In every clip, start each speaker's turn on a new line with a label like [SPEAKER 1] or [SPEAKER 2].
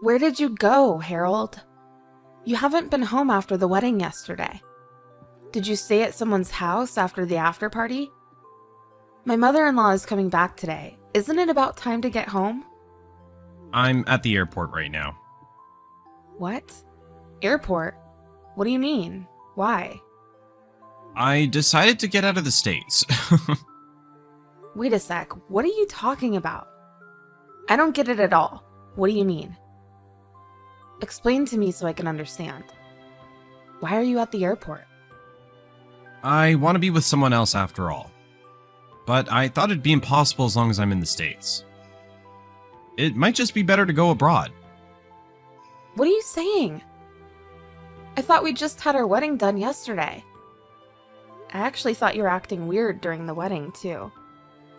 [SPEAKER 1] Where did you go, Harold? You haven't been home after the wedding yesterday. Did you stay at someone's house after the after party? My mother-in-law is coming back today. Isn't it about time to get home?
[SPEAKER 2] I'm at the airport right now.
[SPEAKER 1] What? Airport? What do you mean? Why?
[SPEAKER 2] I decided to get out of the States.
[SPEAKER 1] Wait a sec, what are you talking about? I don't get it at all. What do you mean? Explain to me so I can understand. Why are you at the airport?
[SPEAKER 2] I want to be with someone else after all. But I thought it'd be impossible as long as I'm in the States. It might just be better to go abroad.
[SPEAKER 1] What are you saying? I thought we just had our wedding done yesterday. I actually thought you were acting weird during the wedding, too.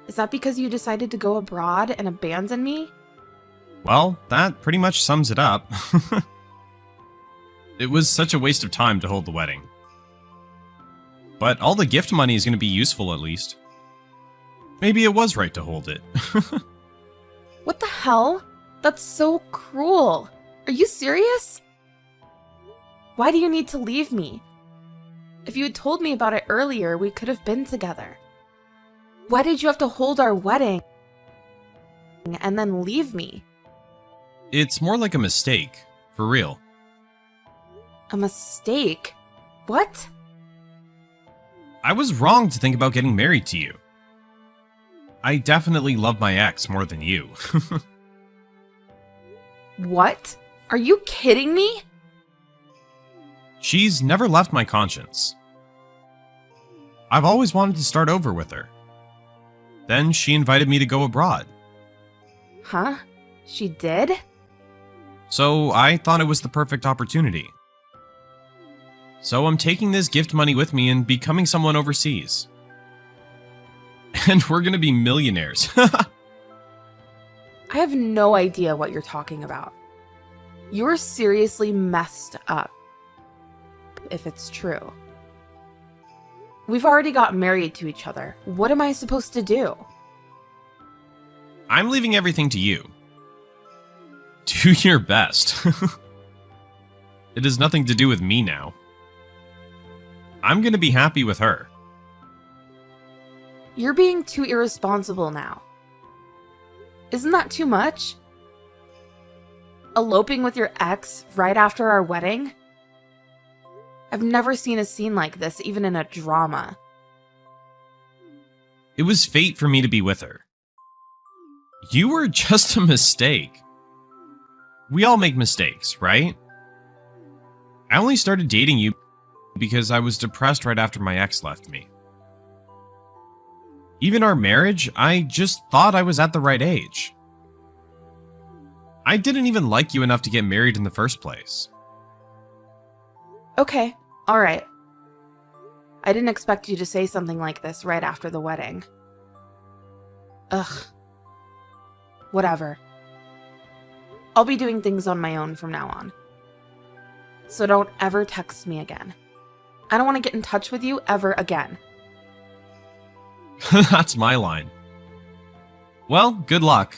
[SPEAKER 1] Is that because you decided to go abroad and abandon me?
[SPEAKER 2] Well, that pretty much sums it up. It was such a waste of time to hold the wedding. But all the gift money is going to be useful at least. Maybe it was right to hold it.
[SPEAKER 1] What the hell? That's so cruel. Are you serious? Why do you need to leave me? If you had told me about it earlier, we could have been together. Why did you have to hold our wedding and then leave me?
[SPEAKER 2] It's more like a mistake, for real.
[SPEAKER 1] A mistake? What?
[SPEAKER 2] I was wrong to think about getting married to you. I definitely love my ex more than you.
[SPEAKER 1] What? Are you kidding me?
[SPEAKER 2] She's never left my conscience. I've always wanted to start over with her. Then she invited me to go abroad.
[SPEAKER 1] Huh? She did?
[SPEAKER 2] So I thought it was the perfect opportunity. So I'm taking this gift money with me and becoming someone overseas. And we're gonna be millionaires.
[SPEAKER 1] I have no idea what you're talking about. You're seriously messed up, if it's true. We've already got married to each other. What am I supposed to do?
[SPEAKER 2] I'm leaving everything to you. Do your best. It has nothing to do with me now. I'm gonna be happy with her.
[SPEAKER 1] You're being too irresponsible now. Isn't that too much? Eloping with your ex right after our wedding? I've never seen a scene like this, even in a drama.
[SPEAKER 2] It was fate for me to be with her. You were just a mistake. We all make mistakes, right? I only started dating you because I was depressed right after my ex left me. Even our marriage, I just thought I was at the right age. I didn't even like you enough to get married in the first place.
[SPEAKER 1] Okay, alright. I didn't expect you to say something like this right after the wedding. Ugh. Whatever. I'll be doing things on my own from now on. So don't ever text me again. I don't want to get in touch with you ever again.
[SPEAKER 2] That's my line. Well, good luck.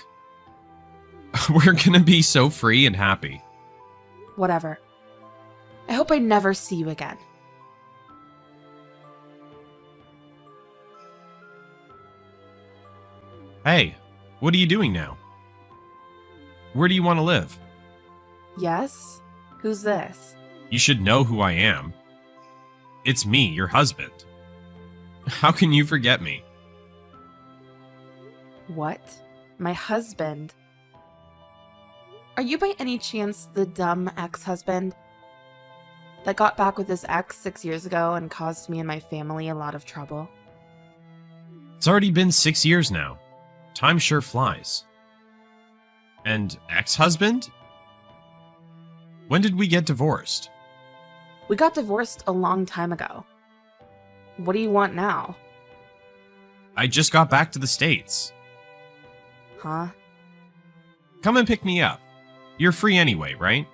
[SPEAKER 2] We're gonna be so free and happy.
[SPEAKER 1] Whatever. I hope I never see you again.
[SPEAKER 2] Hey, what are you doing now? Where do you want to live?
[SPEAKER 1] Yes? Who's this?
[SPEAKER 2] You should know who I am. It's me, your husband. How can you forget me?
[SPEAKER 1] What? My husband? Are you by any chance the dumb ex-husband that got back with his ex 6 years ago and caused me and my family a lot of trouble?
[SPEAKER 2] It's already been 6 years now. Time sure flies. And ex-husband? When did we get divorced?
[SPEAKER 1] We got divorced a long time ago. What do you want now?
[SPEAKER 2] I just got back to the States.
[SPEAKER 1] Huh?
[SPEAKER 2] Come and pick me up. You're free anyway, right?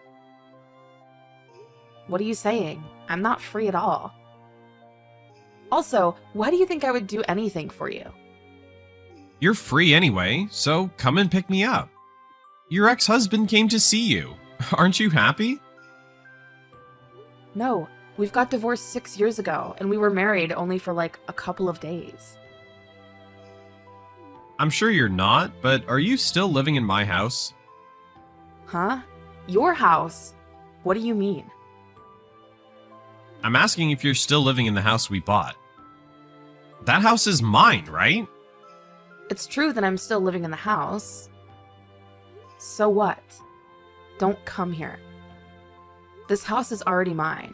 [SPEAKER 1] What are you saying? I'm not free at all. Also, why do you think I would do anything for you?
[SPEAKER 2] You're free anyway, so come and pick me up. Your ex-husband came to see you. Aren't you happy?
[SPEAKER 1] No, we've got divorced 6 years ago, and we were married only for like a couple of days.
[SPEAKER 2] I'm sure you're not, but are you still living in my house?
[SPEAKER 1] Huh? Your house? What do you mean?
[SPEAKER 2] I'm asking if you're still living in the house we bought. That house is mine, right?
[SPEAKER 1] It's true that I'm still living in the house. So what? Don't come here. This house is already mine.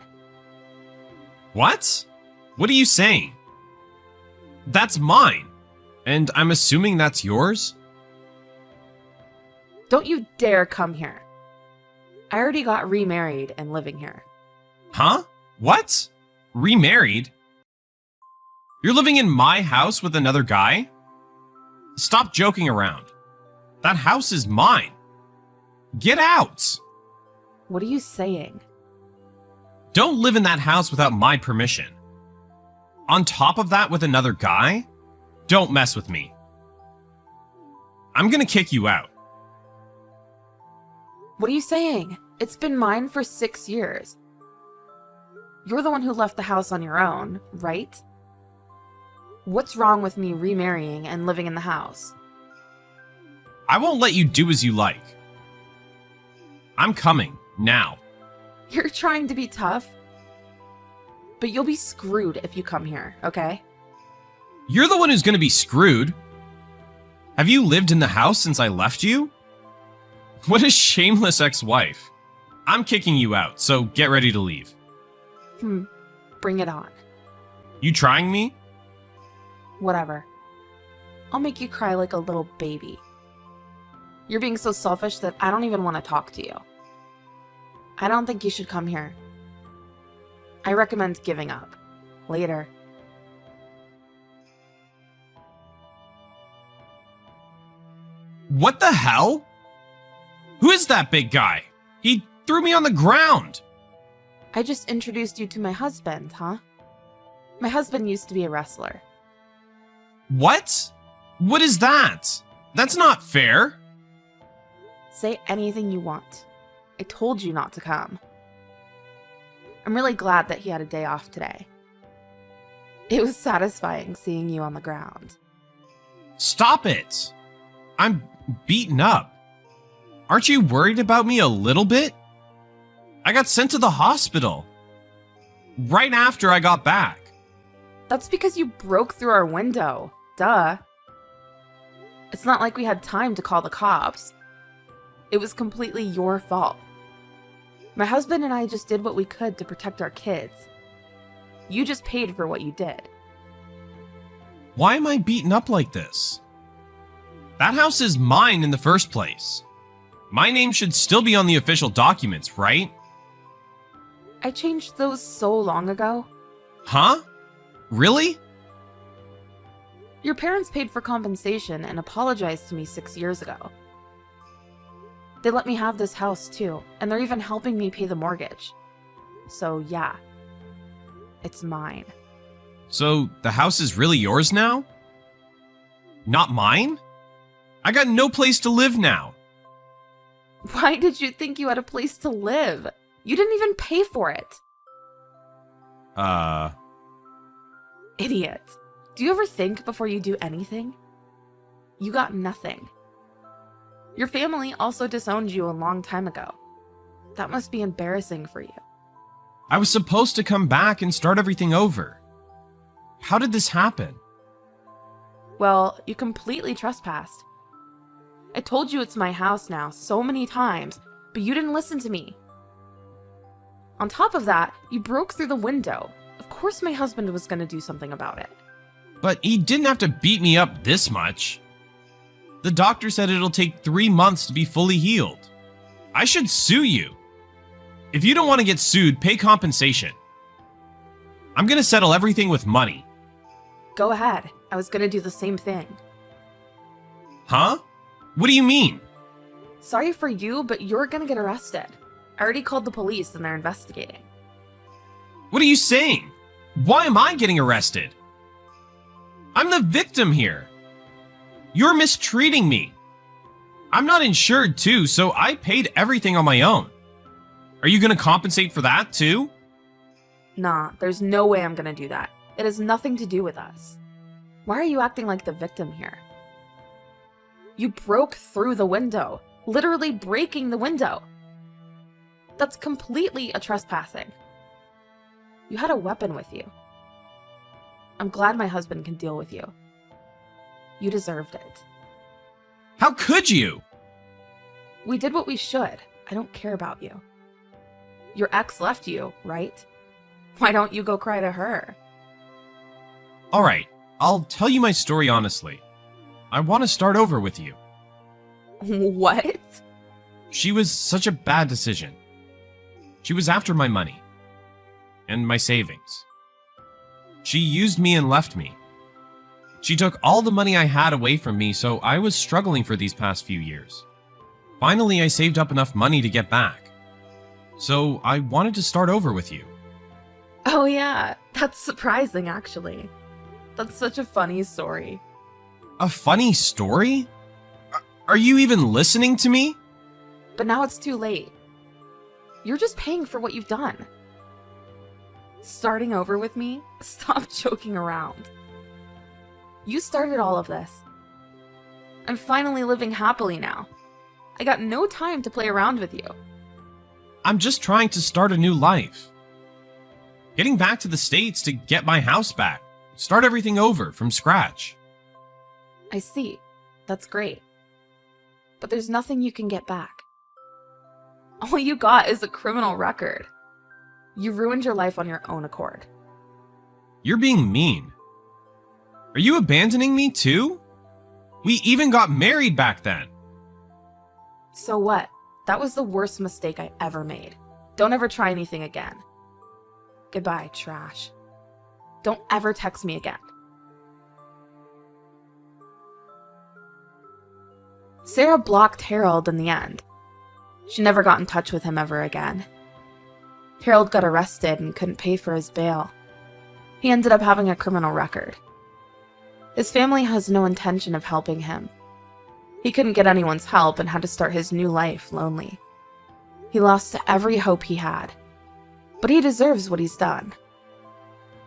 [SPEAKER 2] What? What are you saying? That's mine. And I'm assuming that's yours?
[SPEAKER 1] Don't you dare come here. I already got remarried and living here.
[SPEAKER 2] Huh? What? Remarried? You're living in my house with another guy? Stop joking around. That house is mine. Get out!
[SPEAKER 1] What are you saying?
[SPEAKER 2] Don't live in that house without my permission. On top of that with another guy? Don't mess with me. I'm gonna kick you out.
[SPEAKER 1] What are you saying? It's been mine for 6 years. You're the one who left the house on your own, right? What's wrong with me remarrying and living in the house?
[SPEAKER 2] I won't let you do as you like. I'm coming, now.
[SPEAKER 1] You're trying to be tough, but you'll be screwed if you come here, okay?
[SPEAKER 2] You're the one who's gonna be screwed. Have you lived in the house since I left you? What a shameless ex-wife. I'm kicking you out, so get ready to leave.
[SPEAKER 1] Bring it on.
[SPEAKER 2] You trying me?
[SPEAKER 1] Whatever. I'll make you cry like a little baby. You're being so selfish that I don't even want to talk to you. I don't think you should come here. I recommend giving up. Later.
[SPEAKER 2] What the hell? Who is that big guy? He threw me on the ground.
[SPEAKER 1] I just introduced you to my husband, huh? My husband used to be a wrestler.
[SPEAKER 2] What? What is that? That's not fair.
[SPEAKER 1] Say anything you want. I told you not to come. I'm really glad that he had a day off today. It was satisfying seeing you on the ground.
[SPEAKER 2] Stop it. I'm beaten up. Aren't you worried about me a little bit? I got sent to the hospital. Right after I got back.
[SPEAKER 1] That's because you broke through our window. Duh. It's not like we had time to call the cops. It was completely your fault. My husband and I just did what we could to protect our kids. You just paid for what you did.
[SPEAKER 2] Why am I beaten up like this? That house is mine in the first place. My name should still be on the official documents, right?
[SPEAKER 1] I changed those so long ago.
[SPEAKER 2] Huh? Really?
[SPEAKER 1] Your parents paid for compensation and apologized to me 6 years ago. They let me have this house too, and they're even helping me pay the mortgage. So yeah, it's mine.
[SPEAKER 2] So the house is really yours now? Not mine? I got no place to live now.
[SPEAKER 1] Why did you think you had a place to live? You didn't even pay for it. Idiot. Do you ever think before you do anything? You got nothing. Your family also disowned you a long time ago. That must be embarrassing for you.
[SPEAKER 2] I was supposed to come back and start everything over. How did this happen?
[SPEAKER 1] Well, you completely trespassed. I told you it's my house now so many times, but you didn't listen to me. On top of that, you broke through the window. Of course my husband was going to do something about it.
[SPEAKER 2] But he didn't have to beat me up this much. The doctor said it'll take 3 months to be fully healed. I should sue you. If you don't want to get sued, pay compensation. I'm gonna settle everything with money.
[SPEAKER 1] Go ahead. I was going to do the same thing.
[SPEAKER 2] Huh? What do you mean?
[SPEAKER 1] Sorry for you, but you're going to get arrested. I already called the police and they're investigating.
[SPEAKER 2] What are you saying? Why am I getting arrested? I'm the victim here. You're mistreating me. I'm not insured too, so I paid everything on my own. Are you gonna compensate for that too?
[SPEAKER 1] Nah, there's no way I'm gonna do that. It has nothing to do with us. Why are you acting like the victim here? You broke through the window, literally breaking the window. That's completely a trespassing. You had a weapon with you. I'm glad my husband can deal with you. You deserved it.
[SPEAKER 2] How could you?
[SPEAKER 1] We did what we should. I don't care about you. Your ex left you, right? Why don't you go cry to her?
[SPEAKER 2] Alright, I'll tell you my story honestly. I want to start over with you.
[SPEAKER 1] What?
[SPEAKER 2] She was such a bad decision. She was after my money. And my savings. She used me and left me. She took all the money I had away from me, so I was struggling for these past few years. Finally, I saved up enough money to get back. So I wanted to start over with you.
[SPEAKER 1] Oh yeah, that's surprising actually. That's such a funny story.
[SPEAKER 2] A funny story? Are you even listening to me?
[SPEAKER 1] But now it's too late. You're just paying for what you've done. Starting over with me? Stop joking around. You started all of this. I'm finally living happily now. I got no time to play around with you.
[SPEAKER 2] I'm just trying to start a new life. Getting back to the States to get my house back. Start everything over from scratch.
[SPEAKER 1] I see. That's great. But there's nothing you can get back. All you got is a criminal record. You ruined your life on your own accord.
[SPEAKER 2] You're being mean. Are you abandoning me too? We even got married back then.
[SPEAKER 1] So what? That was the worst mistake I ever made. Don't ever try anything again. Goodbye, trash. Don't ever text me again. Sarah blocked Harold in the end. She never got in touch with him ever again. Harold got arrested and couldn't pay for his bail. He ended up having a criminal record. His family has no intention of helping him. He couldn't get anyone's help and had to start his new life lonely. He lost every hope he had. But he deserves what he's done.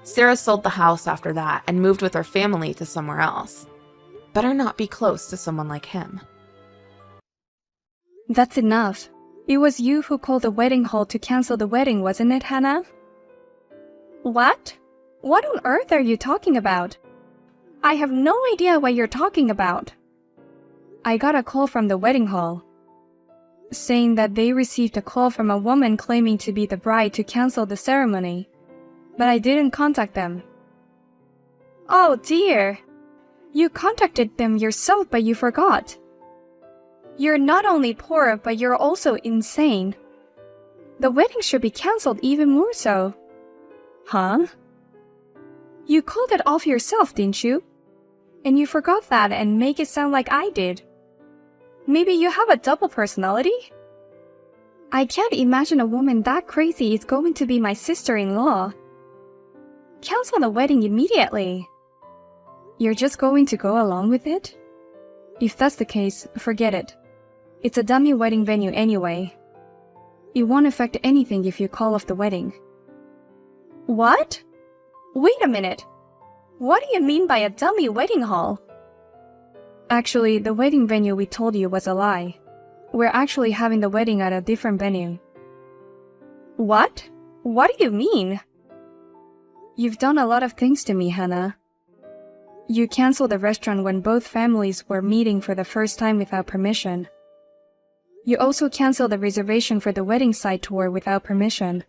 [SPEAKER 1] Sarah sold the house after that and moved with her family to somewhere else. Better not be close to someone like him.
[SPEAKER 3] That's enough. It was you who called the wedding hall to cancel the wedding, wasn't it, Hannah? What? What on earth are you talking about? I have no idea what you're talking about. I got a call from the wedding hall, saying that they received a call from a woman claiming to be the bride to cancel the ceremony, but I didn't contact them. Oh dear! You contacted them yourself, but you forgot. You're not only poor, but you're also insane. The wedding should be cancelled even more so. Huh? You called it off yourself, didn't you? And you forgot that and make it sound like I did. Maybe you have a double personality? I can't imagine a woman that crazy is going to be my sister-in-law. Cancel the wedding immediately. You're just going to go along with it? If that's the case, forget it. It's a dummy wedding venue anyway. It won't affect anything if you call off the wedding. What? Wait a minute. What do you mean by a dummy wedding hall? Actually, the wedding venue we told you was a lie. We're actually having the wedding at a different venue. What? What do you mean? You've done a lot of things to me, Hannah. You canceled the restaurant when both families were meeting for the first time without permission. You also canceled the reservation for the wedding site tour without permission.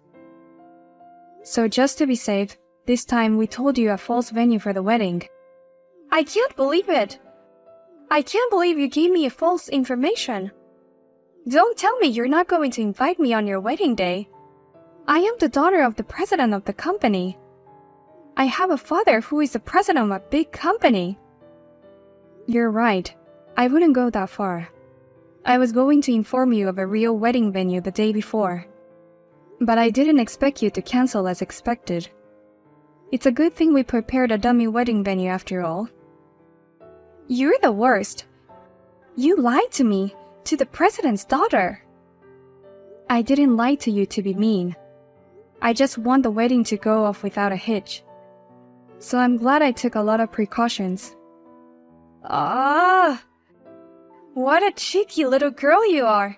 [SPEAKER 3] So just to be safe, this time we told you a false venue for the wedding. I can't believe it! I can't believe you gave me a false information. Don't tell me you're not going to invite me on your wedding day. I am the daughter of the president of the company. I have a father who is the president of a big company. You're right. I wouldn't go that far. I was going to inform you of a real wedding venue the day before. But I didn't expect you to cancel as expected. It's a good thing we prepared a dummy wedding venue after all. You're the worst. You lied to me, To the president's daughter. I didn't lie to you to be mean. I just want the wedding to go off without a hitch. So I'm glad I took a lot of precautions. Ah, what a cheeky little girl you are.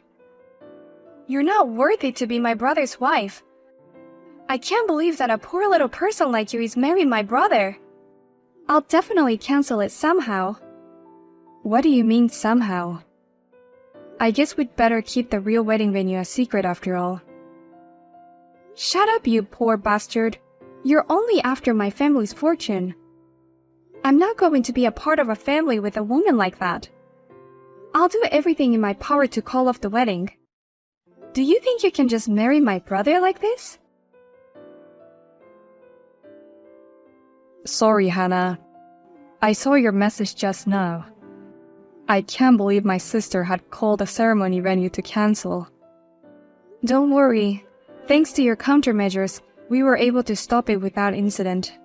[SPEAKER 3] You're not worthy to be my brother's wife. I can't believe that a poor little person like you is marrying my brother. I'll definitely cancel it somehow. What do you mean somehow? I guess we'd better keep the real wedding venue a secret after all. Shut up, you poor bastard. You're only after my family's fortune. I'm not going to be a part of a family with a woman like that. I'll do everything in my power to call off the wedding. Do you think you can just marry my brother like this? Sorry, Hannah. I saw your message just now. I can't believe my sister had called the ceremony venue to cancel. Don't worry. Thanks to your countermeasures, we were able to stop it without incident.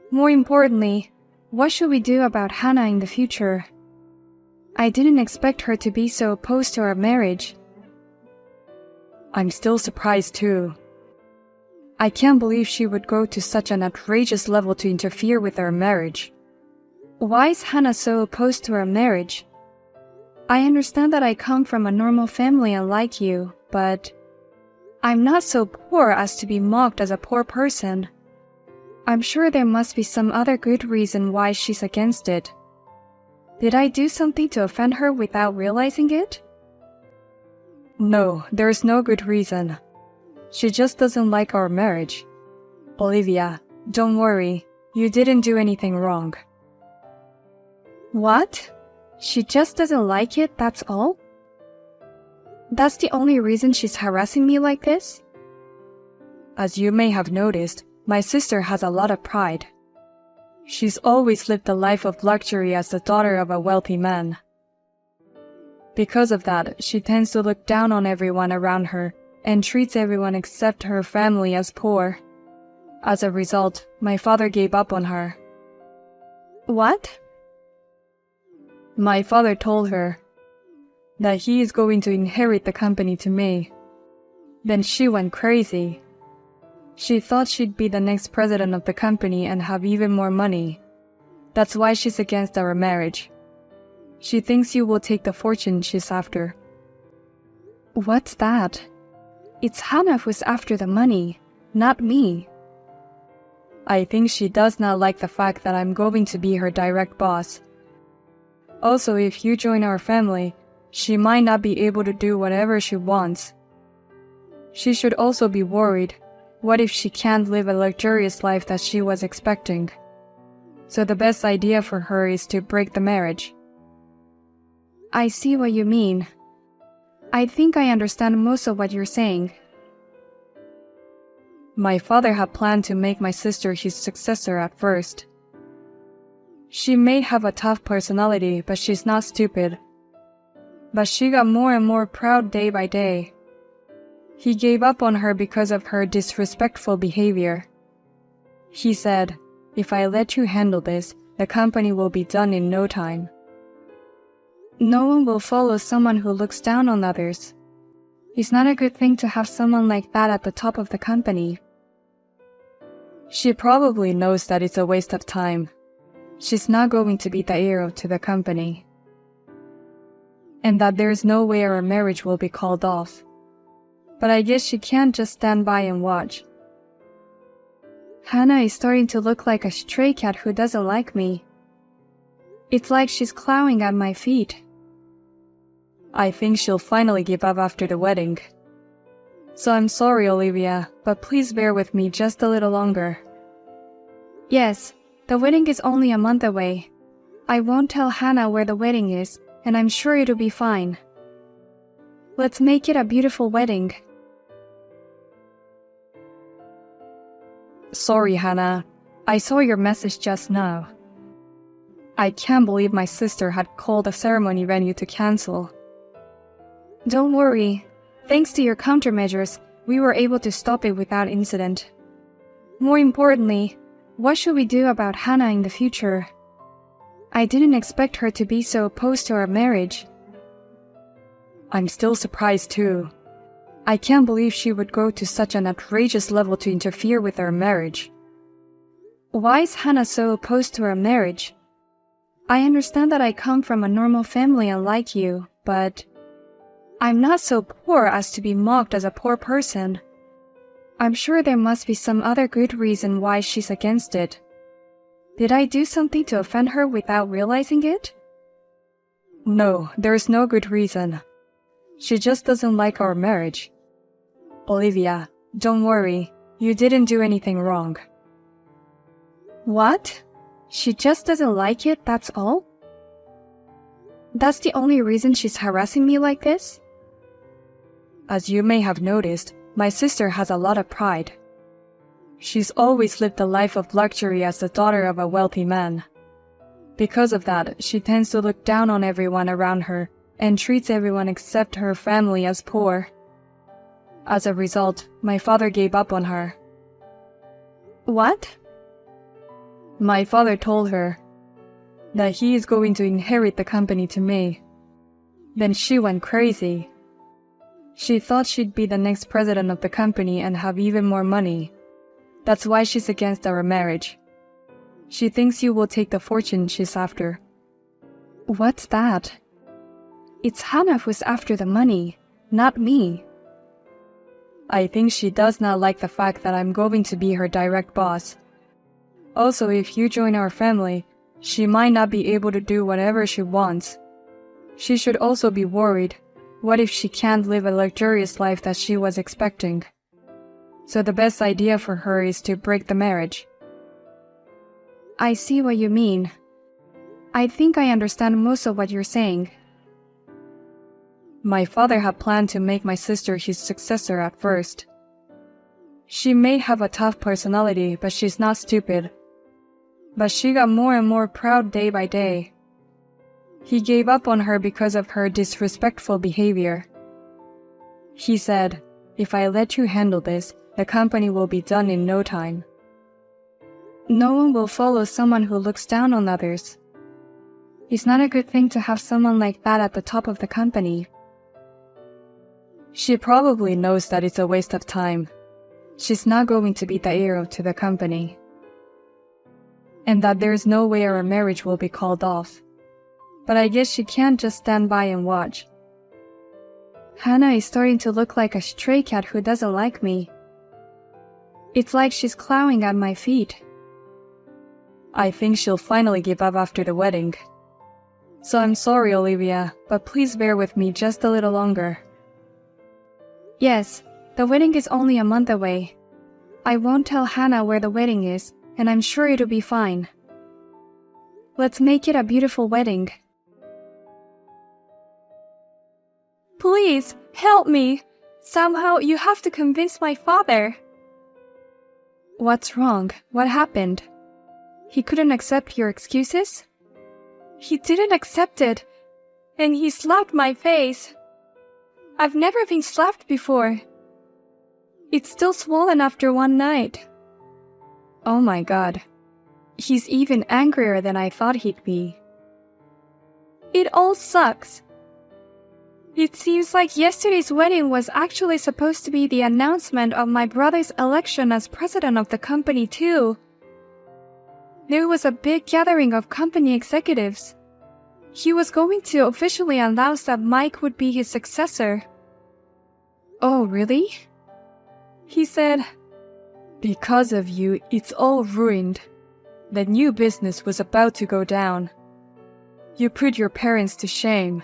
[SPEAKER 3] More importantly, what should we do about Hannah in the future? I didn't expect her to be so opposed to our marriage. I'm still surprised too. I can't believe she would go to such an outrageous level to interfere with our marriage. Why is Hannah so opposed to our marriage? I understand that I come from a normal family unlike you, but I'm not so poor as to be mocked as a poor person. I'm sure there must be some other good reason why she's against it. Did I do something to offend her without realizing it? No, there's no good reason. She just doesn't like our marriage. Olivia, don't worry. You didn't do anything wrong. What? She just doesn't like it, that's all? That's the only reason she's harassing me like this? As you may have noticed, my sister has a lot of pride. She's always lived a life of luxury as the daughter of a wealthy man. Because of that, she tends to look down on everyone around her and treats everyone except her family as poor. As a result, my father gave up on her. What? My father told her that he is going to inherit the company to me. Then she went crazy. She thought she'd be the next president of the company and have even more money. That's why she's against our marriage. She thinks you will take the fortune she's after. What's that? It's Hannah who's after the money, not me. I think she does not like the fact that I'm going to be her direct boss. Also, if you join our family, she might not be able to do whatever she wants. She should also be worried. What if she can't live a luxurious life that she was expecting? So the best idea for her is to break the marriage. I see what you mean. I think I understand most of what you're saying. My father had planned to make my sister his successor at first. She may have a tough personality, but she's not stupid. But she got more and more proud day by day. He gave up on her because of her disrespectful behavior. He said, "If I let you handle this, the company will be done in no time." No one will follow someone who looks down on others. It's not a good thing to have someone like that at the top of the company. She probably knows that it's a waste of time. She's not going to be the heir to the company. And that there's no way our marriage will be called off. But I guess she can't just stand by and watch. Hannah is starting to look like a stray cat who doesn't like me. It's like she's clawing at my feet. I think she'll finally give up after the wedding. So I'm sorry, Olivia, but please bear with me just a little longer. Yes, the wedding is only a month away. I won't tell Hannah where the wedding is, and I'm sure it'll be fine. Let's make it a beautiful wedding. Sorry, Hannah. I saw your message just now. I can't believe my sister had called the ceremony venue to cancel. Don't worry. Thanks to your countermeasures, we were able to stop it without incident. More importantly, what should we do about Hannah in the future? I didn't expect her to be so opposed to our marriage. I'm still surprised too. I can't believe she would go to such an outrageous level to interfere with our marriage. Why is Hannah so opposed to our marriage? I understand that I come from a normal family unlike you, but I'm not so poor as to be mocked as a poor person. I'm sure there must be some other good reason why she's against it. Did I do something to offend her without realizing it? No, there is no good reason. She just doesn't like our marriage. Olivia, don't worry. You didn't do anything wrong. What? She just doesn't like it, that's all? That's the only reason she's harassing me like this? As you may have noticed, my sister has a lot of pride. She's always lived a life of luxury as the daughter of a wealthy man. Because of that, she tends to look down on everyone around her and treats everyone except her family as poor. As a result, my father gave up on her. What? My father told her that he is going to inherit the company to me. Then she went crazy. She thought she'd be the next president of the company and have even more money. That's why she's against our marriage. She thinks you will take the fortune she's after. What's that? It's Hannah who's after the money, not me. I think she does not like the fact that I'm going to be her direct boss. Also, if you join our family, she might not be able to do whatever she wants. She should also be worried. What if she can't live a luxurious life that she was expecting? So the best idea for her is to break the marriage. I see what you mean. I think I understand most of what you're saying. My father had planned to make my sister his successor at first. She may have a tough personality, but she's not stupid. But she got more and more proud day by day. He gave up on her because of her disrespectful behavior. He said, "If I let you handle this, the company will be done in no time." No one will follow someone who looks down on others. It's not a good thing to have someone like that at the top of the company. She probably knows that it's a waste of time. She's not going to be the heir to the company. And that there's no way our marriage will be called off. But I guess she can't just stand by and watch. Hannah is starting to look like a stray cat who doesn't like me. It's like she's clawing at my feet. I think she'll finally give up after the wedding. So I'm sorry, Olivia, but please bear with me just a little longer. Yes, the wedding is only a month away. I won't tell Hannah where the wedding is, and I'm sure it'll be fine. Let's make it a beautiful wedding. Please, help me. Somehow you have to convince my father. What's wrong? What happened? He couldn't accept your excuses? He didn't accept it, and he slapped my face. I've never been slapped before. It's still swollen after one night. Oh my God. He's even angrier than I thought he'd be. It all sucks. It seems like yesterday's wedding was actually supposed to be the announcement of my brother's election as president of the company too. There was a big gathering of company executives. He was going to officially announce that Mike would be his successor. Oh, really? He said, "Because of you, it's all ruined. The new business was about to go down. You put your parents to shame."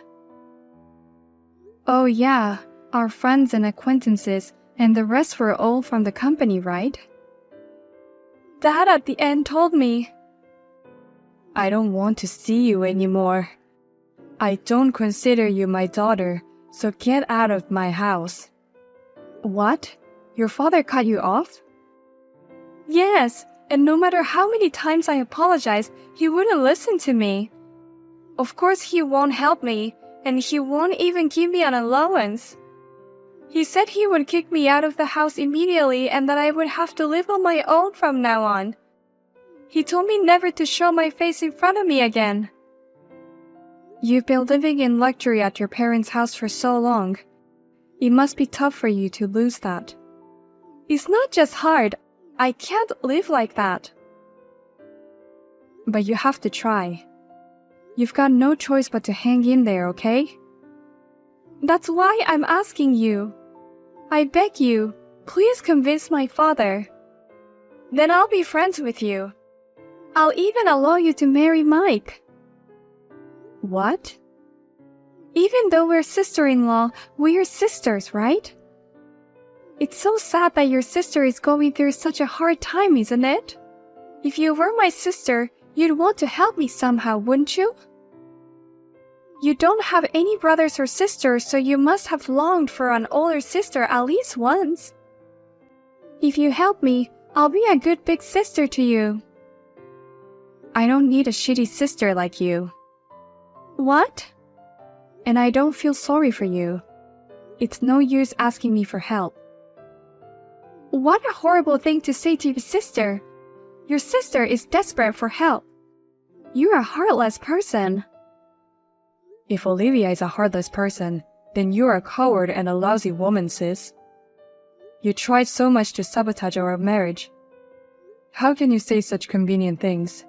[SPEAKER 3] Oh yeah, our friends and acquaintances, and the rest were all from the company, right? Dad at the end told me, "I don't want to see you anymore. I don't consider you my daughter, so get out of my house." What? Your father cut you off? Yes, and no matter how many times I apologized, he wouldn't listen to me. Of course he won't help me, and he won't even give me an allowance. He said he would kick me out of the house immediately and that I would have to live on my own from now on. He told me never to show my face in front of me again. You've been living in luxury at your parents' house for so long. It must be tough for you to lose that. It's not just hard. I can't live like that. But you have to try. You've got no choice but to hang in there, okay? That's why I'm asking you. I beg you, please convince my father. Then I'll be friends with you. I'll even allow you to marry Mike. What? Even though we're sister-in-law, we're sisters, right? It's so sad that your sister is going through such a hard time, isn't it? If you were my sister, you'd want to help me somehow, wouldn't you? You don't have any brothers or sisters, so you must have longed for an older sister at least once. If you help me, I'll be a good big sister to you. I don't need a shitty sister like you. What? And I don't feel sorry for you. It's no use asking me for help. What a horrible thing to say to your sister. Your sister is desperate for help. You're a heartless person. If Olivia is a heartless person, then you're a coward and a lousy woman, sis. You tried so much to sabotage our marriage. How can you say such convenient things?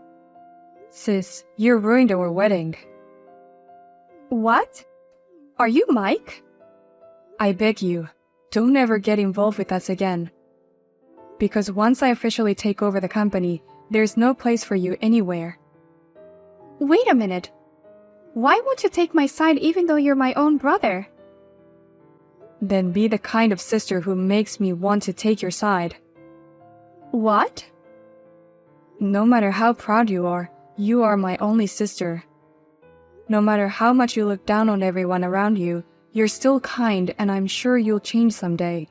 [SPEAKER 3] Sis, you ruined our wedding. What? Are you Mike? I beg you, don't ever get involved with us again. Because once I officially take over the company, there's no place for you anywhere. Wait a minute. Why won't you take my side even though you're my own brother? Then be the kind of sister who makes me want to take your side. What? No matter how proud you are my only sister. No matter how much you look down on everyone around you, you're still kind and I'm sure you'll change someday.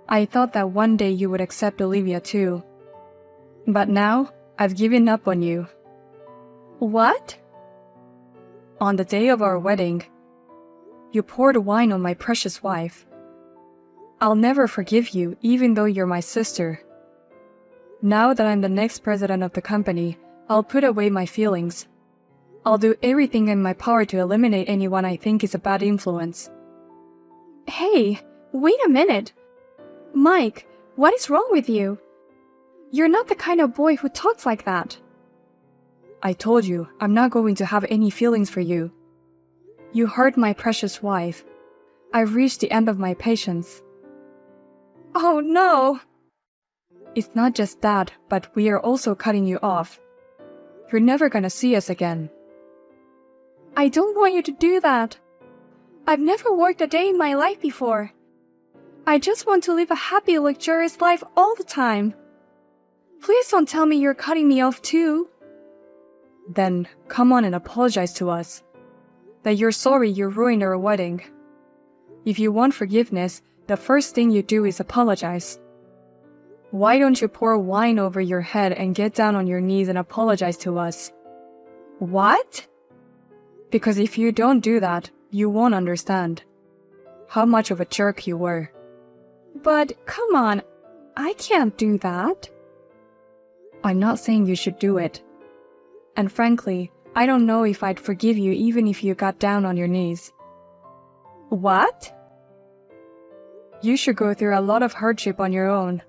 [SPEAKER 3] I thought that one day you would accept Olivia too. But now, I've given up on you. What? On the day of our wedding, you poured wine on my precious wife. I'll never forgive you even though you're my sister. Now that I'm the next president of the company, I'll put away my feelings. I'll do everything in my power to eliminate anyone I think is a bad influence. Hey, wait a minute. Mike, what is wrong with you? You're not the kind of boy who talks like that. I told you, I'm not going to have any feelings for you. You hurt my precious wife. I've reached the end of my patience. Oh no! It's not just that, but we are also cutting you off. You're never gonna see us again. I don't want you to do that. I've never worked a day in my life before. I just want to live a happy, luxurious life all the time. Please don't tell me you're cutting me off too. Then come on and apologize to us. That you're sorry you ruined our wedding. If you want forgiveness, the first thing you do is apologize. Why don't you pour wine over your head and get down on your knees and apologize to us? What? Because if you don't do that, you won't understand how much of a jerk you were. But come on, I can't do that. I'm not saying you should do it. And frankly, I don't know if I'd forgive you even if you got down on your knees. What? You should go through a lot of hardship on your own.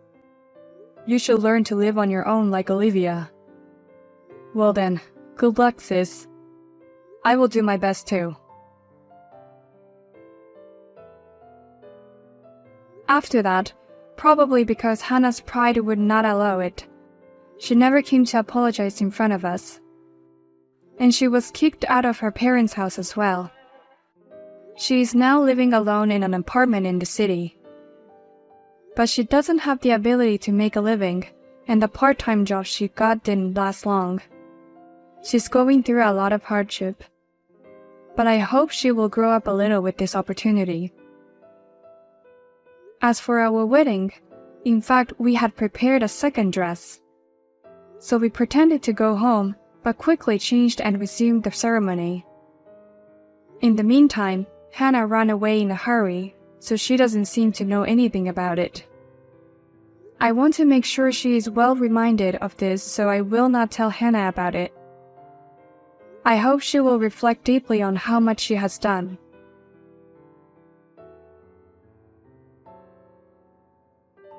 [SPEAKER 3] You should learn to live on your own like Olivia. Well then, good luck, sis. I will do my best too. After that, probably because Hannah's pride would not allow it, she never came to apologize in front of us. And she was kicked out of her parents' house as well. She is now living alone in an apartment in the city. But she doesn't have the ability to make a living, and the part-time job she got didn't last long. She's going through a lot of hardship. But I hope she will grow up a little with this opportunity. As for our wedding, in fact, we had prepared a second dress. So we pretended to go home, but quickly changed and resumed the ceremony. In the meantime, Hannah ran away in a hurry, so she doesn't seem to know anything about it. I want to make sure she is well reminded of this, so I will not tell Hannah about it. I hope she will reflect deeply on how much she has done.